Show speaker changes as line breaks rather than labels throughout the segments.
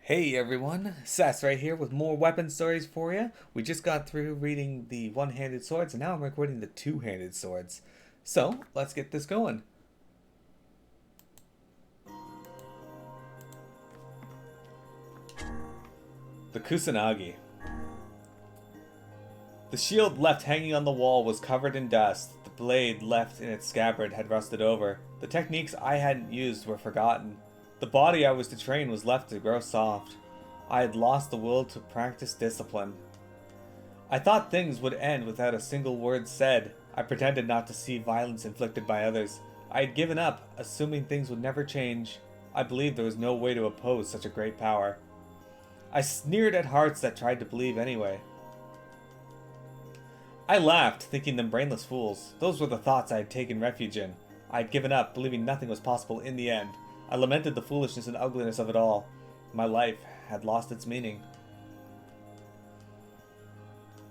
Hey everyone, Sass right here with more weapon stories for you. We just got through reading the one-handed swords and now I'm recording the two-handed swords. So, let's get this going. The Kusanagi. The shield left hanging on the wall was covered in dust. The blade left in its scabbard had rusted over. The techniques I hadn't used were forgotten. The body I was to train was left to grow soft. I had lost the will to practice discipline. I thought things would end without a single word said. I pretended not to see violence inflicted by others. I had given up, assuming things would never change. I believed there was no way to oppose such a great power. I sneered at hearts that tried to believe anyway. I laughed, thinking them brainless fools. Those were the thoughts I had taken refuge in. I had given up, believing nothing was possible in the end. I lamented the foolishness and ugliness of it all. My life had lost its meaning.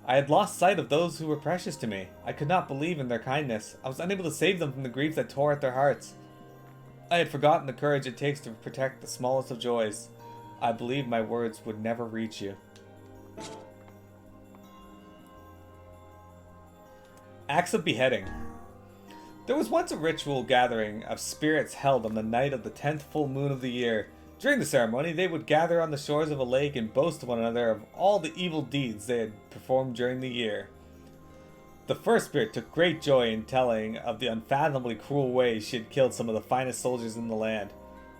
I had lost sight of those who were precious to me. I could not believe in their kindness. I was unable to save them from the grief that tore at their hearts. I had forgotten the courage it takes to protect the smallest of joys. I believed my words would never reach you. Acts of Beheading. There was once a ritual gathering of spirits held on the night of the 10th full moon of the year. During the ceremony, they would gather on the shores of a lake and boast to one another of all the evil deeds they had performed during the year. The first spirit took great joy in telling of the unfathomably cruel ways she had killed some of the finest soldiers in the land.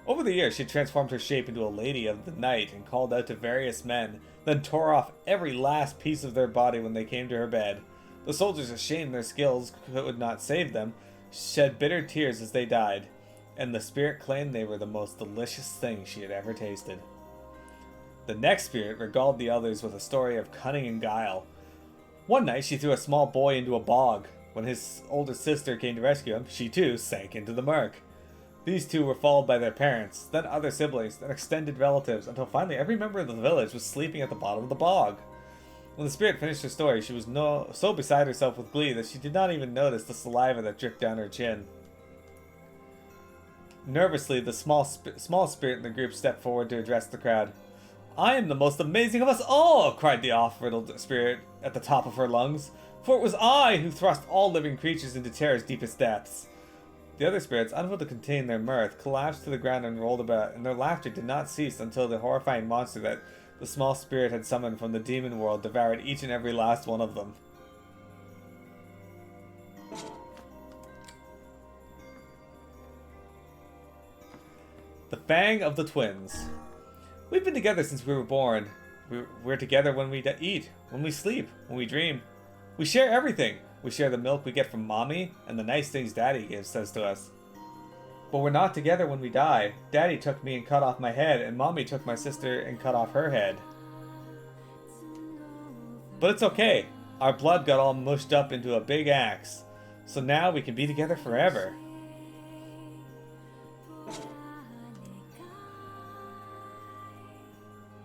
Over the years, she had transformed her shape into a lady of the night and called out to various men, then tore off every last piece of their body when they came to her bed. The soldiers, ashamed their skills could not save them, shed bitter tears as they died, and the spirit claimed they were the most delicious thing she had ever tasted. The next spirit regaled the others with a story of cunning and guile. One night she threw a small boy into a bog. When his older sister came to rescue him, she too sank into the murk. These two were followed by their parents, then other siblings, then extended relatives, until finally every member of the village was sleeping at the bottom of the bog. When the spirit finished her story, she was so beside herself with glee that she did not even notice the saliva that dripped down her chin. Nervously, the small spirit in the group stepped forward to address the crowd. "I am the most amazing of us all!" cried the off-riddled spirit at the top of her lungs. "For it was I who thrust all living creatures into terror's deepest depths." The other spirits, unable to contain their mirth, collapsed to the ground and rolled about, and their laughter did not cease until the horrifying monster that the small spirit had summoned from the demon world devoured each and every last one of them. The Fang of the Twins. We've been together since we were born. We're together when we eat, when we sleep, when we dream. We share everything. We share the milk we get from Mommy and the nice things Daddy says to us. But we're not together when we die. Daddy took me and cut off my head, and Mommy took my sister and cut off her head. But it's okay. Our blood got all mushed up into a big axe. So now we can be together forever.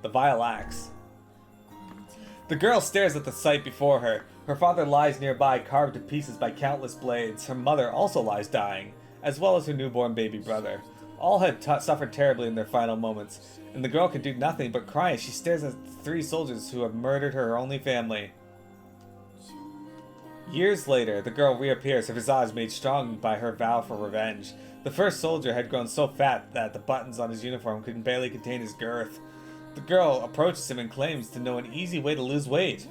The Vile Axe. The girl stares at the sight before her. Her father lies nearby, carved to pieces by countless blades. Her mother also lies dying, as well as her newborn baby brother. All had suffered terribly in their final moments, and the girl can do nothing but cry as she stares at the three soldiers who have murdered her only family. Years later, the girl reappears, her visage made strong by her vow for revenge. The first soldier had grown so fat that the buttons on his uniform could barely contain his girth. The girl approaches him and claims to know an easy way to lose weight.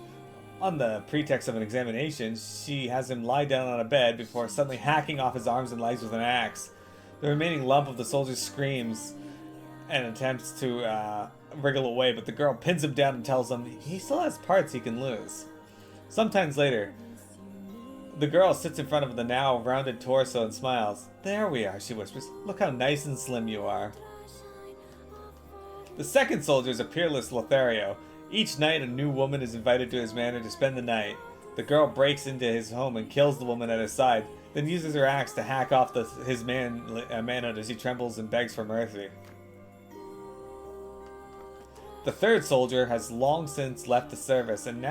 On the pretext of an examination, she has him lie down on a bed before suddenly hacking off his arms and legs with an axe. The remaining lump of the soldier screams and attempts to wriggle away, but the girl pins him down and tells him he still has parts he can lose. Sometimes later, the girl sits in front of the now rounded torso and smiles. "There we are," she whispers. "Look how nice and slim you are." The second soldier is a peerless Lothario. Each night a new woman is invited to his manor to spend the night. The girl breaks into his home and kills the woman at his side, then uses her axe to hack off his manhood as he trembles and begs for mercy. The third soldier has long since left the service and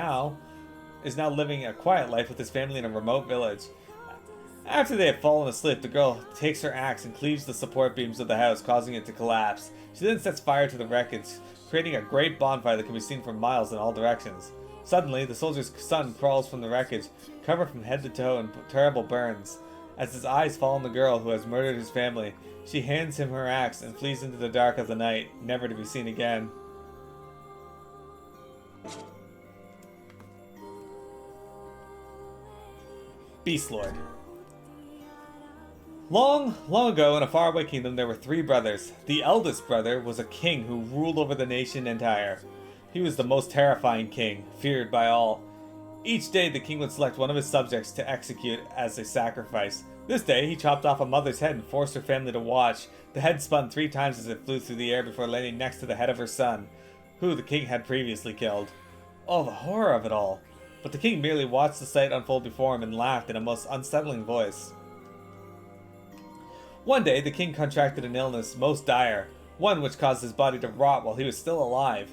is now living a quiet life with his family in a remote village. After they have fallen asleep, the girl takes her axe and cleaves the support beams of the house, causing it to collapse. She then sets fire to the wreckage, creating a great bonfire that can be seen for miles in all directions. Suddenly, the soldier's son crawls from the wreckage, covered from head to toe in terrible burns. As his eyes fall on the girl who has murdered his family, she hands him her axe and flees into the dark of the night, never to be seen again. Beast Lord. Long, long ago in a faraway kingdom there were 3 brothers. The eldest brother was a king who ruled over the nation entire. He was the most terrifying king, feared by all. Each day the king would select one of his subjects to execute as a sacrifice. This day he chopped off a mother's head and forced her family to watch. The head spun 3 times as it flew through the air before landing next to the head of her son, who the king had previously killed. Oh, the horror of it all. But the king merely watched the sight unfold before him and laughed in a most unsettling voice. One day, the king contracted an illness most dire, one which caused his body to rot while he was still alive.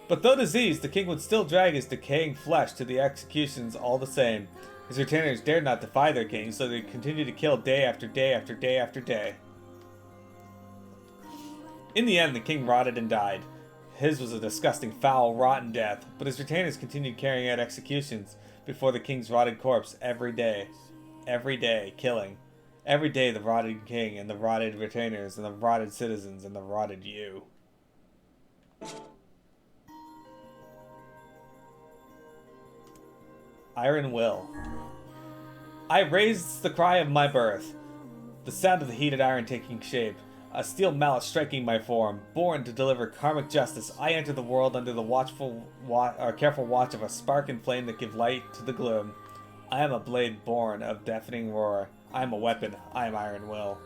But though diseased, the king would still drag his decaying flesh to the executions all the same. His retainers dared not defy their king, so they continued to kill day after day after day after day. In the end, the king rotted and died. His was a disgusting, foul, rotten death, but his retainers continued carrying out executions before the king's rotted corpse every day. Every day, killing. Every day the rotted king and the rotted retainers and the rotted citizens and the rotted you. Iron Will. I raised the cry of my birth, the sound of the heated iron taking shape, a steel mallet striking my form. Born to deliver karmic justice, I enter the world under the careful watch of a spark and flame that give light to the gloom. I am a blade born of deafening roar. I am a weapon. I am Iron Will.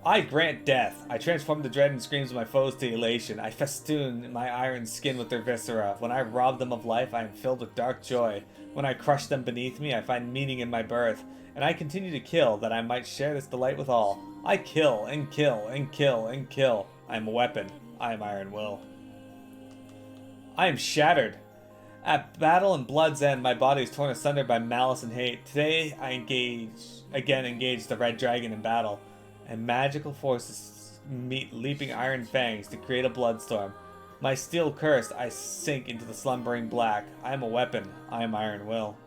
I grant death. I transform the dread and screams of my foes to elation. I festoon my iron skin with their viscera. When I rob them of life, I am filled with dark joy. When I crush them beneath me, I find meaning in my birth. And I continue to kill, that I might share this delight with all. I kill, and kill, and kill, and kill. I am a weapon. I am Iron Will. I am shattered. At battle and blood's end, my body is torn asunder by malice and hate. Today, I engage the Red Dragon in battle, and magical forces meet leaping iron fangs to create a bloodstorm. My steel cursed, I sink into the slumbering black. I am a weapon. I am Iron Will.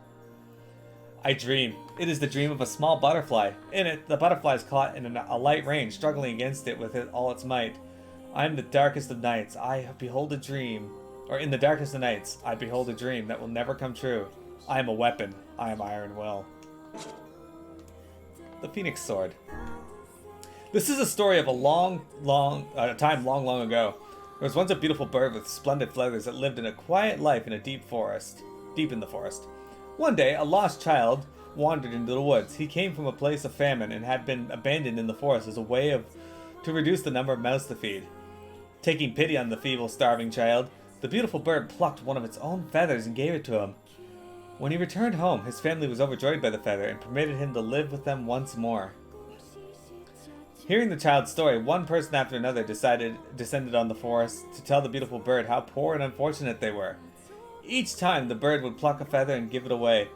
I dream. It is the dream of a small butterfly. In it, the butterfly is caught in a light rain, struggling against it with all its might. I am the darkest of nights. I behold a dream. Or in the darkest of nights, I behold a dream that will never come true. I am a weapon. I am Iron Will. The Phoenix Sword. This is a story of a time long ago. There was once a beautiful bird with splendid feathers that lived in a quiet life in a deep in the forest. One day, a lost child wandered into the woods. He came from a place of famine and had been abandoned in the forest as a way to reduce the number of mouths to feed. Taking pity on the feeble, starving child, the beautiful bird plucked one of its own feathers and gave it to him. When he returned home, his family was overjoyed by the feather and permitted him to live with them once more. Hearing the child's story, one person after another descended on the forest to tell the beautiful bird how poor and unfortunate they were. Each time the bird would pluck a feather and give it away,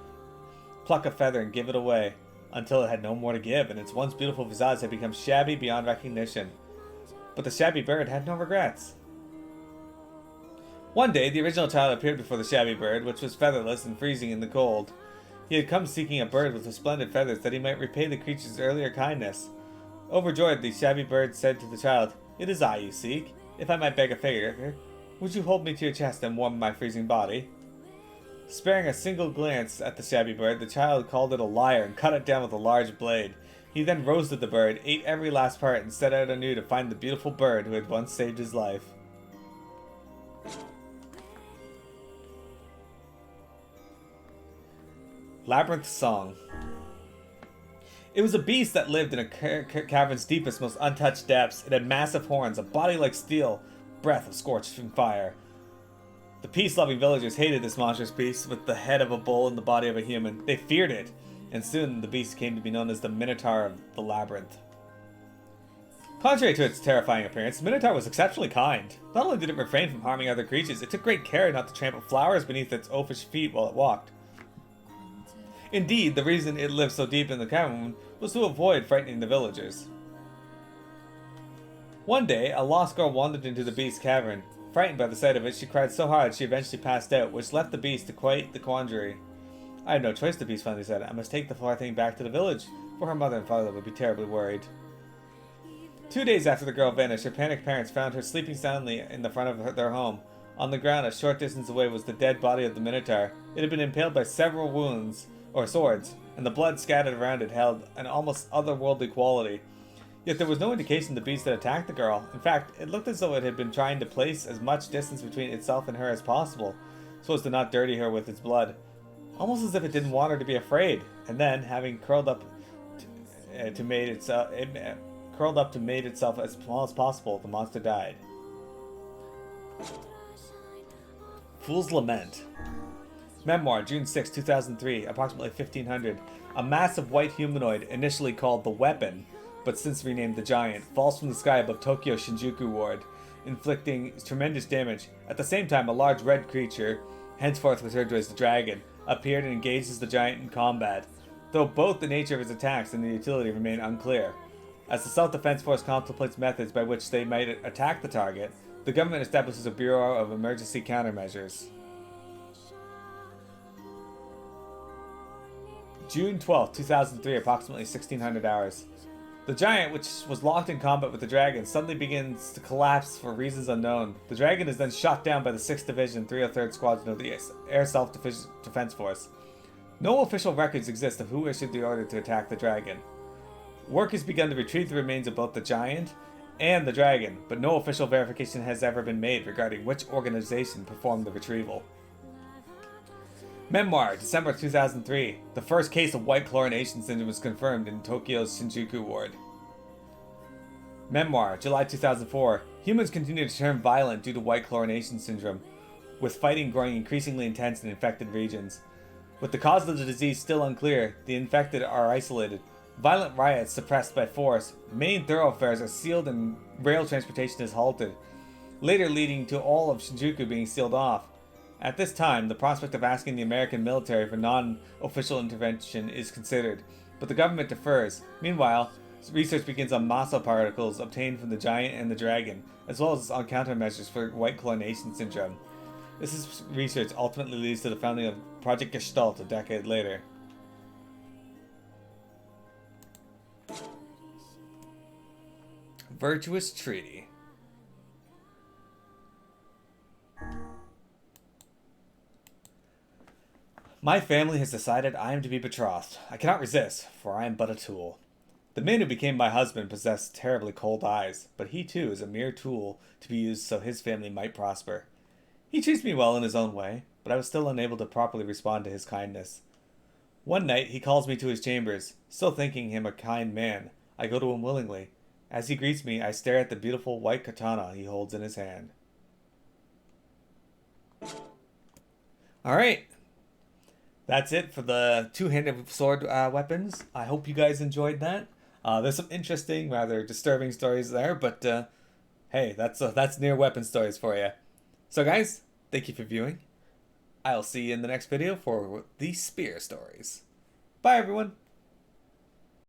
until it had no more to give, and its once beautiful visage had become shabby beyond recognition. But the shabby bird had no regrets. One day, the original child appeared before the shabby bird, which was featherless and freezing in the cold. He had come seeking a bird with splendid feathers that he might repay the creature's earlier kindness. Overjoyed, the shabby bird said to the child, "It is I you seek. If I might beg a favor, would you hold me to your chest and warm my freezing body?" Sparing a single glance at the shabby bird, the child called it a liar and cut it down with a large blade. He then roasted the bird, ate every last part, and set out anew to find the beautiful bird who had once saved his life. Labyrinth Song. It was a beast that lived in a cavern's deepest, most untouched depths. It had massive horns, a body like steel, breath of scorching fire. The peace-loving villagers hated this monstrous beast with the head of a bull and the body of a human. They feared it, and soon the beast came to be known as the Minotaur of the Labyrinth. Contrary to its terrifying appearance, the Minotaur was exceptionally kind. Not only did it refrain from harming other creatures, it took great care not to trample flowers beneath its oafish feet while it walked. Indeed, the reason it lived so deep in the cavern was to avoid frightening the villagers. One day, a lost girl wandered into the beast's cavern. Frightened by the sight of it, she cried so hard she eventually passed out, which left the beast to quite the quandary. I have no choice, the beast finally said. I must take the poor thing back to the village, for her mother and father would be terribly worried. 2 days after the girl vanished, her panicked parents found her sleeping soundly in the front of their home. On the ground a short distance away was the dead body of the Minotaur. It had been impaled by several wounds, or swords, and the blood scattered around it held an almost otherworldly quality. Yet there was no indication the beast had attacked the girl. In fact, it looked as though it had been trying to place as much distance between itself and her as possible, so as to not dirty her with its blood. Almost as if it didn't want her to be afraid. And then, having curled up to mate itself as small as possible, the monster died. Fool's Lament. Memoir, June 6, 2003, approximately 1500. A massive white humanoid, initially called the Weapon, but since renamed the Giant, falls from the sky above Tokyo Shinjuku Ward, inflicting tremendous damage. At the same time, a large red creature, henceforth referred to as the Dragon, appeared and engages the Giant in combat, though both the nature of his attacks and the utility remain unclear. As the Self-Defense Force contemplates methods by which they might attack the target, the government establishes a Bureau of Emergency Countermeasures. June 12, 2003, approximately 1600 hours. The Giant, which was locked in combat with the Dragon, suddenly begins to collapse for reasons unknown. The Dragon is then shot down by the 6th Division, 303rd Squadron of the Air Self-Defense Force. No official records exist of who issued the order to attack the Dragon. Work has begun to retrieve the remains of both the Giant and the Dragon, but no official verification has ever been made regarding which organization performed the retrieval. Memoir, December 2003. The first case of white chlorination syndrome was confirmed in Tokyo's Shinjuku Ward. Memoir, July 2004. Humans continue to turn violent due to white chlorination syndrome, with fighting growing increasingly intense in infected regions. With the cause of the disease still unclear, the infected are isolated. Violent riots suppressed by force, main thoroughfares are sealed and rail transportation is halted, later leading to all of Shinjuku being sealed off. At this time, the prospect of asking the American military for non-official intervention is considered, but the government defers. Meanwhile, research begins on muscle particles obtained from the Giant and the Dragon, as well as on countermeasures for white chlorination syndrome. This research ultimately leads to the founding of Project Gestalt a decade later. Virtuous Treaty. My family has decided I am to be betrothed. I cannot resist, for I am but a tool. The man who became my husband possessed terribly cold eyes, but he too is a mere tool to be used so his family might prosper. He treats me well in his own way, but I was still unable to properly respond to his kindness. One night he calls me to his chambers, still thinking him a kind man. I go to him willingly. As he greets me, I stare at the beautiful white katana he holds in his hand. Alright. That's it for the two-handed sword weapons. I hope you guys enjoyed that. There's some interesting, rather disturbing stories there, but hey, that's NieR weapon stories for you. So guys, thank you for viewing. I'll see you in the next video for the spear stories. Bye everyone!